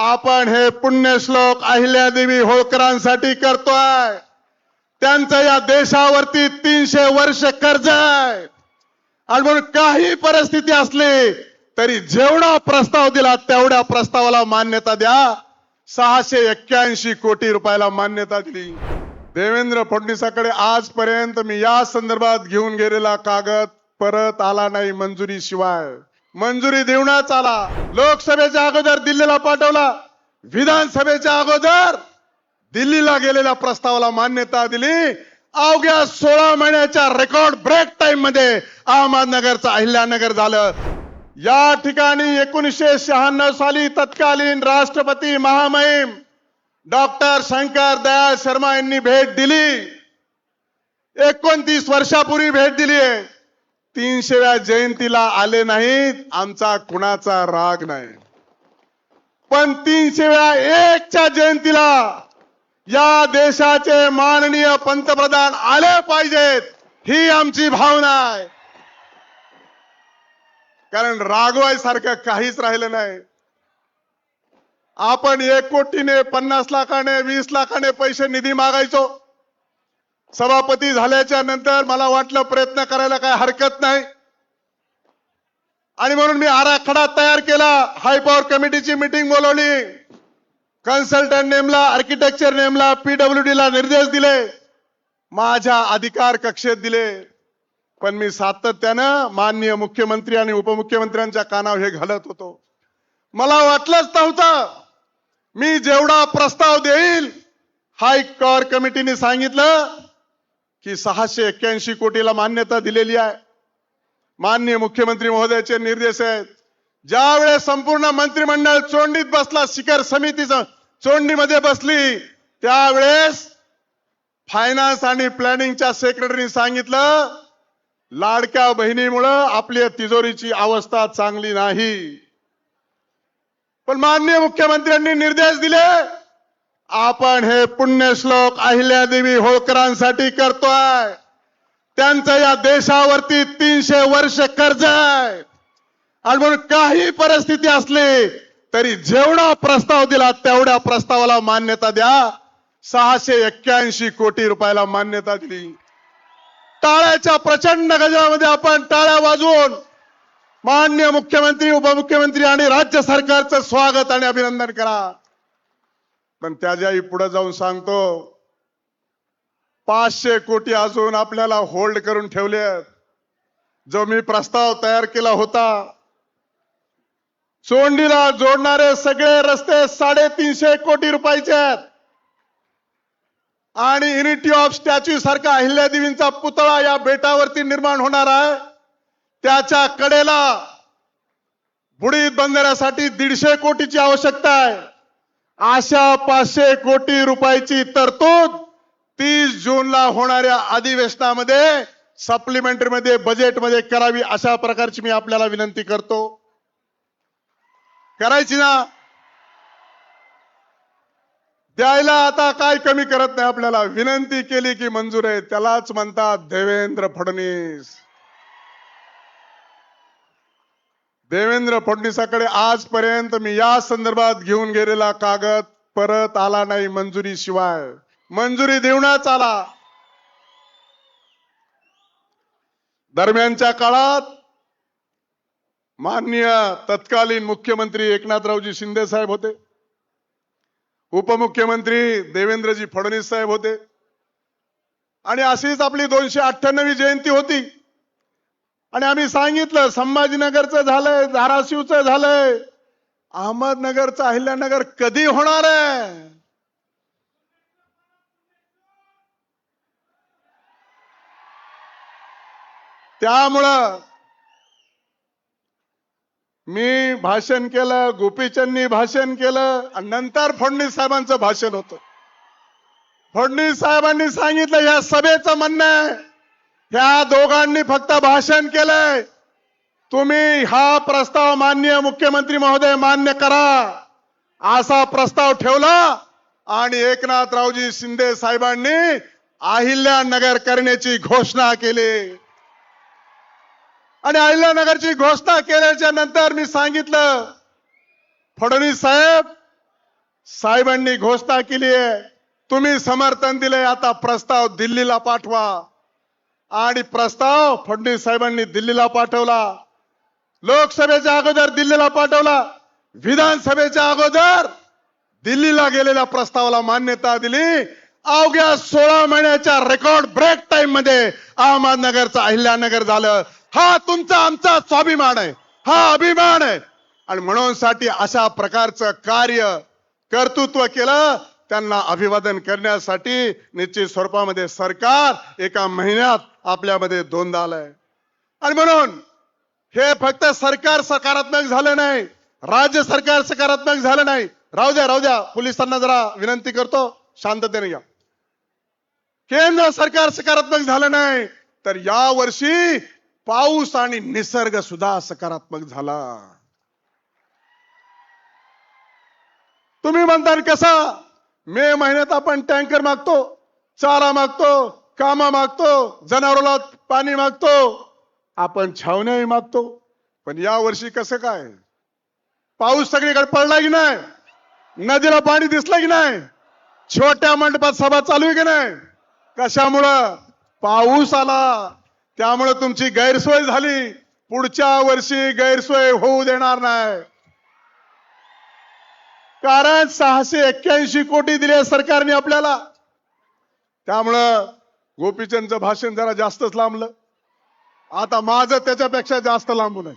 आपण हे पुण्यश्लोक अहिल्यादेवी होळकरांसाठी करतोय। त्यांचं या देशावरती 300 वर्ष कर्ज आहे आणि म्हणून काही परिस्थिती असली तरी जेवढा प्रस्ताव दिला तेवढ्या प्रस्तावाला मान्यता द्या। 681 कोटी रुपयाला मान्यता दिली। देवेंद्र फडणवीसांकडे आजपर्यंत मी या संदर्भात घेऊन गेलेला कागद परत आला नाही मंजुरी शिवाय। मंजुरी देऊनच आला। लोकसभेच्या अगोदर दिल्लीला पाठवला, विधानसभेच्या अगोदर दिल्लीला गेलेल्या प्रस्तावाला मान्यता दिली। अवघ्या 16 महिन्याच्या रेकॉर्ड ब्रेक टाइम मध्ये अहमदनगरचं अहिल्यानगर झालं। या ठिकाणी 1996 साली तत्कालीन राष्ट्रपती महामहिम डॉक्टर शंकर दयाळ शर्मा यांनी भेट दिली। 29 वर्षापूर्वी भेट दिली आहे। 300व्या जयंतीला आले नाहीत, आमचा कुणाचा राग नाही, पण 300व्या एकच्या जयंतीला या देशाचे माननीय पंतप्रधान आले पाहिजेत, ही आमची भावना आहे। कारण रागवायसारखं काहीच राहिलं नाही। आपण 1 कोटीने 50 लाखाने 20 लाखाने पैसे निधी मागायचो। सभापती झाल्याच्या नंतर मला वाटलं प्रयत्न करायला काय हरकत नाही आणि म्हणून मी आराखडा तयार केला। हाय पॉवर कमिटीची मीटिंग बोलवली, कन्सल्टंट नेमला, आर्किटेक्चर नेमला, पीडब्ल्यूडी ला निर्देश दिले, माझ्या अधिकार कक्षेत दिले। पण मी सातत्यानं माननीय मुख्यमंत्री आणि उपमुख्यमंत्र्यांच्या कानावर हे घालत होतो। मला वाटलंच नव्हतं मी जेवढा प्रस्ताव देईल, हाय पॉवर कमिटीने सांगितलं की 681 कोटीला मान्यता दिलेली आहे। माननीय मुख्यमंत्री महोदयाचे निर्देश आहेत। ज्या वेळेस संपूर्ण मंत्रिमंडळ चोंडीत बसला, शिखर समितीचं चोंडीमध्ये बसली, त्यावेळेस फायनान्स आणि प्लॅनिंगच्या सेक्रेटरीने सांगितलं लाडक्या बहिणीमुळं आपल्या तिजोरीची अवस्था चांगली नाही। पण माननीय मुख्यमंत्र्यांनी निर्देश दिले, आपण हे पुण्यश्लोक अहिल्यादेवी होळकरांसाठी करतोय। त्यांचं या देशावरती 300 वर्ष कर्ज आहे आणि म्हणून काही परिस्थिती असली तरी जेवढा प्रस्ताव दिला तेवढ्या प्रस्तावाला मान्यता द्या। 681 कोटी रुपयाला मान्यता दिली। टाळ्याच्या प्रचंड गजरामध्ये आपण टाळ्या वाजवून माननीय मुख्यमंत्री, उपमुख्यमंत्री आणि राज्य सरकारचं स्वागत आणि अभिनंदन करा। पण त्याच्याही पुढे जाऊन सांगतो, 500 कोटी अजून आपल्याला होल्ड करून ठेवले। जो मी प्रस्ताव तयार केला होता, चोंडीला जोडणारे सगळे रस्ते 350 कोटी रुपयाचे आहेत आणि युनिटी ऑफ स्टॅच्यू सारखा अहिल्यादेवींचा पुतळा या बेटावरती निर्माण होणार आहे। त्याच्या कडेला बुडीत बंधाऱ्यासाठी 150 कोटीची आवश्यकता आहे। अशा 500 कोटी रुपयाची तरतूद 30 जूनला होणाऱ्या अधिवेशनामध्ये सप्लिमेंटरी मध्ये बजेटमध्ये करावी, अशा प्रकारची मी आपल्याला विनंती करतो। करायची ना? द्यायला आता काय कमी करत नाही, आपल्याला विनंती केली की मंजूर आहे, त्यालाच म्हणतात देवेंद्र फडणवीस। देवेंद्र फडणवीसांकडे आजपर्यंत मी या संदर्भात घेऊन गेलेला कागद परत आला नाही मंजुरी शिवाय। मंजुरी देऊनच आला। दरम्यानच्या काळात माननीय तत्कालीन मुख्यमंत्री एकनाथरावजी शिंदे साहेब होते, उपमुख्यमंत्री देवेंद्रजी फडणवीस साहेब होते आणि अशीच आपली 298वी जयंती होती आणि आम्ही सांगितलं संभाजीनगरचं झालंय, धाराशिवचं झालंय, अहमदनगरचं अहिल्यानगर कधी होणार आहे? त्यामुळं मी भाषण केलं, गोपीचंदनी भाषण केलं आणि नंतर फडणवीस साहेबांचं भाषण होतं। फडणवीस साहेबांनी सांगितलं या सभेचं म्हणणं आहे, ह्या दोघांनी फक्त भाषण केलंय, तुम्ही हा प्रस्ताव माननीय मुख्यमंत्री महोदय मान्य करा, असा प्रस्ताव ठेवला आणि एकनाथरावजी शिंदे साहेबांनी अहिल्यानगर करण्याची घोषणा केली आणि अहिल्यानगरची घोषणा केल्याच्या नंतर मी सांगितलं फडणवीस साहेब साहेबांनी घोषणा केली आहे, तुम्ही समर्थन दिले, आता प्रस्ताव दिल्लीला पाठवा. आणि प्रस्ताव फडणवीस साहेबांनी दिल्लीला पाठवला. लोकसभेच्या अगोदर दिल्लीला पाठवला, विधानसभेच्या अगोदर दिल्लीला गेलेल्या प्रस्तावाला मान्यता दिली. अवघ्या 16 महिन्याच्या रेकॉर्ड ब्रेक टाइम मध्ये अहमदनगरचं अहिल्यानगर झालं. हा तुमचा आमचा स्वाभिमान आहे, हा अभिमान आहे. आणि म्हणून साठी अशा प्रकारचं कार्य कर्तृत्व केलं, त्यांना अभिवादन करण्यासाठी निश्चित स्वरूपामध्ये सरकार एका महिन्यात आपल्यामध्ये दोनदा आलंय. आणि म्हणून हे फक्त सरकार सकारात्मक झालं नाही, राज्य सरकार सकारात्मक झालं नाही. राहू द्या पोलिसांना जरा विनंती करतो, शांततेने घ्या. केंद्र सरकार सकारात्मक झालं नाही, तर या वर्षी पाऊस आणि निसर्ग सुद्धा सकारात्मक झाला. तुम्ही म्हणता कसा, मे महिन्यात आपण टँकर मागतो, चारा मागतो, कामा मागतो, जनावराला पाणी मागतो, आपण छावण्याही मागतो. पण या वर्षी कसं काय, पाऊस सगळीकडे पडला की नाही, नदीला पाणी दिसलं की नाही, छोट्या मंडपात सभा चालू आहे की नाही. कशामुळं, पाऊस आला, त्यामुळे तुमची गैरसोय झाली. पुढच्या वर्षी गैरसोय होऊ देणार नाही, कारण 681 कोटी दिले सरकारने आपल्याला. त्यामुळं गोपीचंदचं भाषण जरा जास्तच लांबलं, आता माझं त्याच्यापेक्षा जास्त लांबू नये.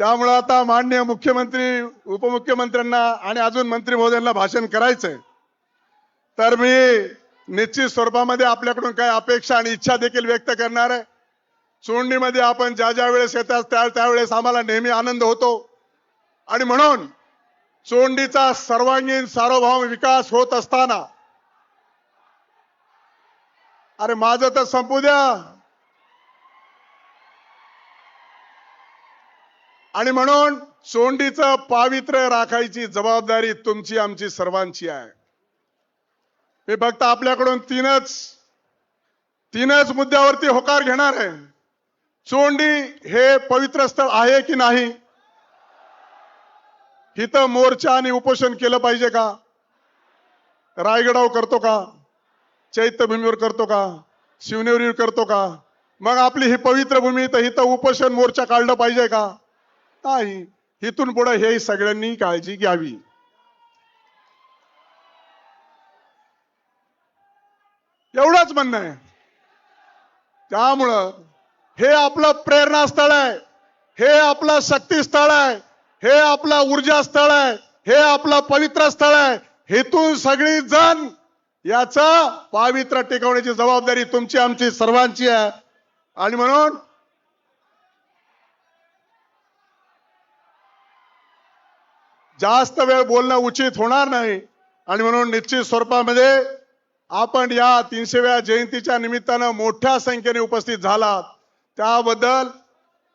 त्यामुळं आता माननीय मुख्यमंत्री, उपमुख्यमंत्र्यांना आणि अजून मंत्री महोदयांना भाषण करायचंय. तर मी निश्चित स्वरूपामध्ये आपल्याकडून काही अपेक्षा आणि इच्छा देखील व्यक्त करणार आहे. चोंडीमध्ये आपण ज्या वेळेस येतात त्यावेळेस आम्हाला नेहमी आनंद होतो. आणि म्हणून चोंडीचा सर्वांगीण सार्वभौम विकास होत असताना, अरे माझं तर संपू द्या. आणि म्हणून चोंडीचं पावित्र्य राखायची जबाबदारी तुमची आमची सर्वांची आहे. मी फक्त आपल्याकडून तीनच मुद्द्यावरती होकार घेणार आहे. चोंडी हे पवित्र स्थळ आहे की नाही, इथं मोर्चा आणि उपोषण केलं पाहिजे का, रायगडावर करतो का, चैत्यभूमीवर करतो का, शिवनेरीवर करतो का. मग आपली ही पवित्र भूमी, तर इथं उपोषण मोर्चा काढलं पाहिजे का, नाही. इथून पुढे हे सगळ्यांनी काळजी घ्यावी. एवढंच म्हणणं आहे. त्यामुळं हे आपलं प्रेरणास्थळ आहे, हे आपलं शक्तीस्थळ आहे, हे आपलं ऊर्जा स्थळ आहे, हे आपलं पवित्र स्थळ आहे. हेतून सगळी जण याचं पावित्र्य टिकवण्याची जबाबदारी तुमची आमची सर्वांची आहे. आणि म्हणून जास्त वेळ बोलणं उचित होणार नाही. आणि म्हणून निश्चित स्वरूपामध्ये आपण या 300व्या जयंतीच्या निमित्तानं मोठ्या संख्येने उपस्थित झालात, त्याबद्दल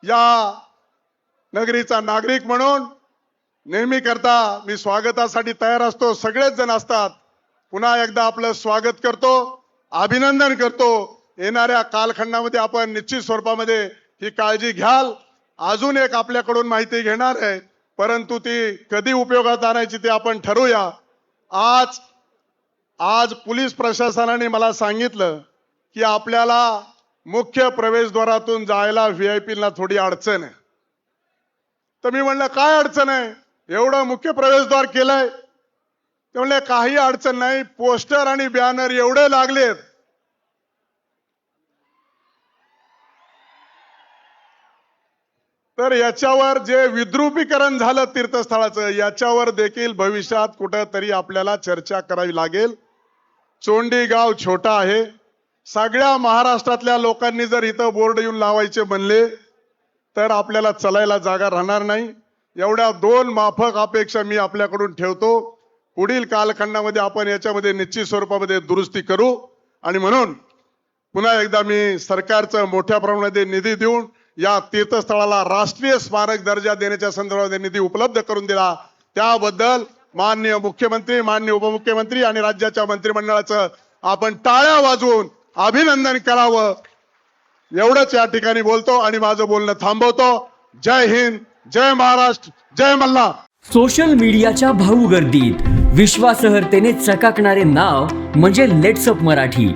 या नगरीचा नागरिक म्हणून नेहमी करता मी स्वागतासाठी तयार असतो. सगळेच जण असतात. पुन्हा एकदा आपलं स्वागत करतो, अभिनंदन करतो. येणाऱ्या कालखंडामध्ये आपण निश्चित स्वरूपामध्ये ही काळजी घ्याल. अजून एक आपल्याकडून माहिती घेणार आहे, परंतु ती कधी उपयोगात आणायची ते आपण ठरवूया. आज पोलीस प्रशासनाने मला सांगितलं की आपल्याला मुख्य प्रवेशद्वारातून जायला VIP ला थोडी अडचण आहे. तर मी म्हणलं काय अडचण आहे, एवढं मुख्य प्रवेशद्वार केलंय. ते म्हणले काही अडचण नाही, पोस्टर आणि बॅनर एवढे लागलेत तर याच्यावर जे विद्रुपीकरण झालं तीर्थस्थळाचं, याच्यावर देखील भविष्यात कुठेतरी आपल्याला चर्चा करावी लागेल. चोंडी गाव छोटा आहे. सगळ्या महाराष्ट्रातल्या लोकांनी जर इथं बोर्ड येऊन लावायचे म्हणले तर आपल्याला चलायला जागा राहणार नाही. एवढ्या 2 माफक अपेक्षा मी आपल्याकडून ठेवतो. पुढील कालखंडामध्ये आपण याच्यामध्ये निश्चित स्वरूपामध्ये दुरुस्ती करू. आणि म्हणून पुन्हा एकदा मी सरकारचं मोठ्या प्रमाणामध्ये निधी देऊन या तीर्थस्थळाला राष्ट्रीय स्मारक दर्जा देण्याच्या संदर्भात निधी उपलब्ध करून दिला, त्याबद्दल माननीय मुख्यमंत्री, माननीय उपमुख्यमंत्री आणि राज्याच्या मंत्रिमंडळाचं आपण टाळ्या वाजवून अभिनंदन करावं. एवढंच या ठिकाणी बोलतो आणि माझं बोलणं थांबवतो. जय हिंद, जय महाराष्ट्र, जय मल्हार. सोशल मीडियाच्या भाऊ गर्दीत विश्वासार्हतेने चकाकणारे नाव म्हणजे लेट्सअप मराठी.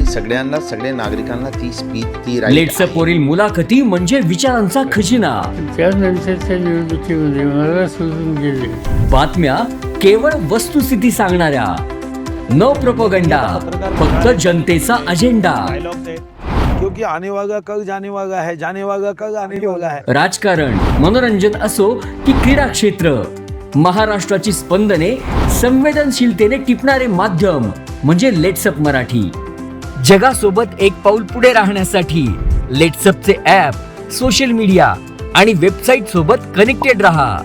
सगळ्यांना, सगळ्या नागरिकांना ती स्पीच, ती लेट्सअप वरील मुलाखती म्हणजे विचारांचा खजिना. त्यानंतरच्या निवडणुकीमध्ये मला सोडून गेले. बातम्या केवळ वस्तुस्थिती सांगणाऱ्या, न प्रोपगंडा, फक्त जनतेचा अजेंडा. क्योंकि आने वाला कल जाने वाला है, जाने वाला कल आने वाला है. राजकारण, मनोरंजन असो की क्रीडा क्षेत्र, महाराष्ट्राची स्पंदने संवेदनशीलतेने टिपणारे माध्यम म्हणजे लेट्सअप मराठी. जगासोबत एक पाऊल पुढे राहण्यासाठी लेट्सअपचे ॲप, सोशल मीडिया आणि वेबसाईट सोबत कनेक्टेड रहा.